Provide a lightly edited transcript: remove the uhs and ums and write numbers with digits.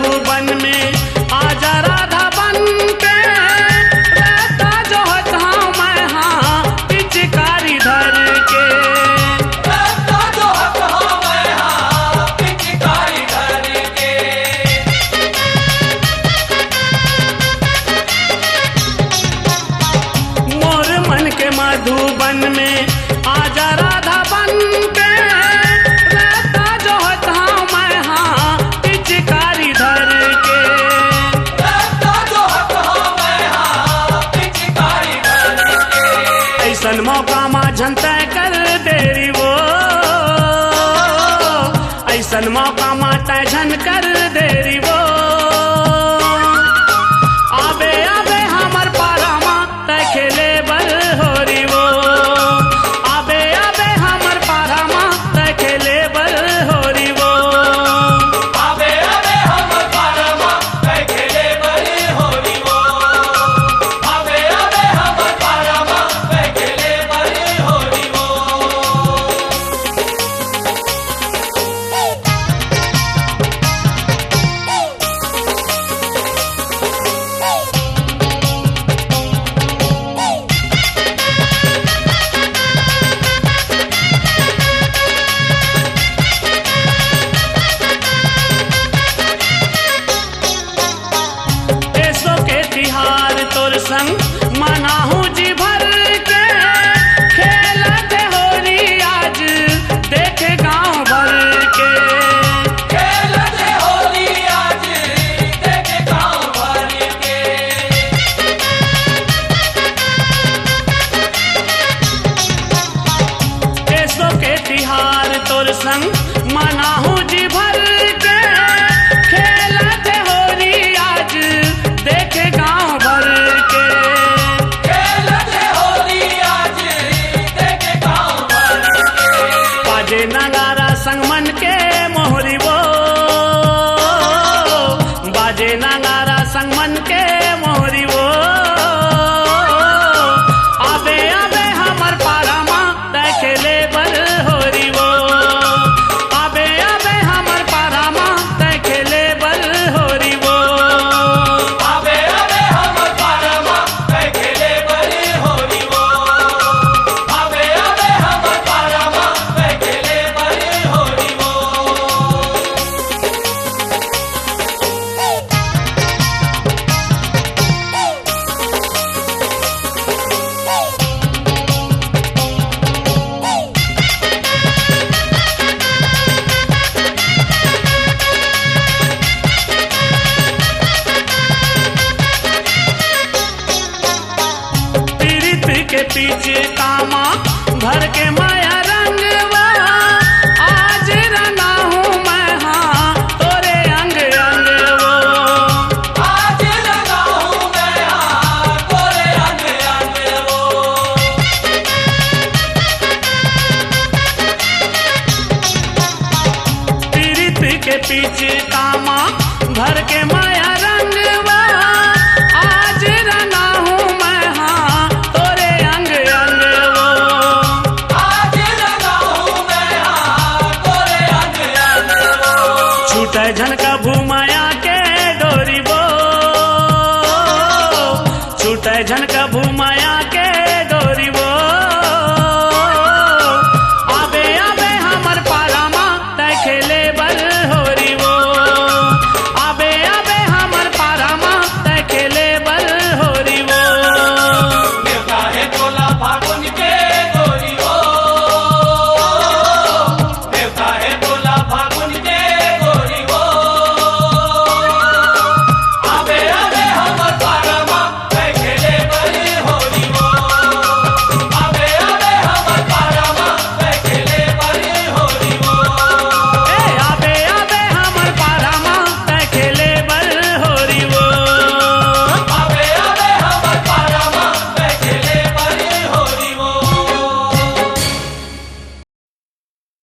मधुबन में आजा राधा बन के रहता जो हता मैं हाँ पिचकारी धर के रहता जो हता मैं हाँ पिचकारी धर के मोर मन के मधुबन में आजा राधा बन के रहता जो हता मैं हाँ पिचकारी धर के रहता जो हता मैं हाँ पिचकारी धर के ऐसन मौका मा झंता कर देरी वो ऐसन मौका मा झन कर देरी वो आबे आबे हमर पारामा तय खेले बर होरी वो आबे आबे हमर पारामा तय खेले बर होरी वो आबे आबे हमर पारमा तय खेले बरी होरी वो आबे आबे हमर पारमा तय खेले बरी होरी वो एसो के तिहार तोर संग मनाहू जी भर के खेलत होरी आज देखे गांव भर के खेलते होली आज देखे गाँव भर के एसो के तिहार तोर संग मनाहू जी भर के खेलत होरी आज देखे गांव भर के खेलते होली आज देखे गाँव भर के बाजे नगारा संग मन के मोहरी वो बाजे नगारा संग मन के मोहरी वो आबे आबे हमर पारामा तय खेले बर होरी वो आबे आबे हमर पारामा तय खेले बर होरी वो आबे आबे हमर पारमा तय खेले बरी होरी वो आबे आबे हमर पारमा तय खेले बरी होरी वो पीड़ित के पीछे कामा भर के माया रंगवा आज रंगा हूँ मैं हाँ तोरे अंग अंग वो आज लगा हूँ मैं हाँ तोरे अंग अंग वो पीड़ित के पीछे कामा भर के माया रंगवा आज रंगा हूँ मैं हाँ तोरे अंग अंग वो आज लगा हूँ मैं हाँ तोरे अंग अंग वो छूटे झनका भूमाया के डोरी वो छूटे झनका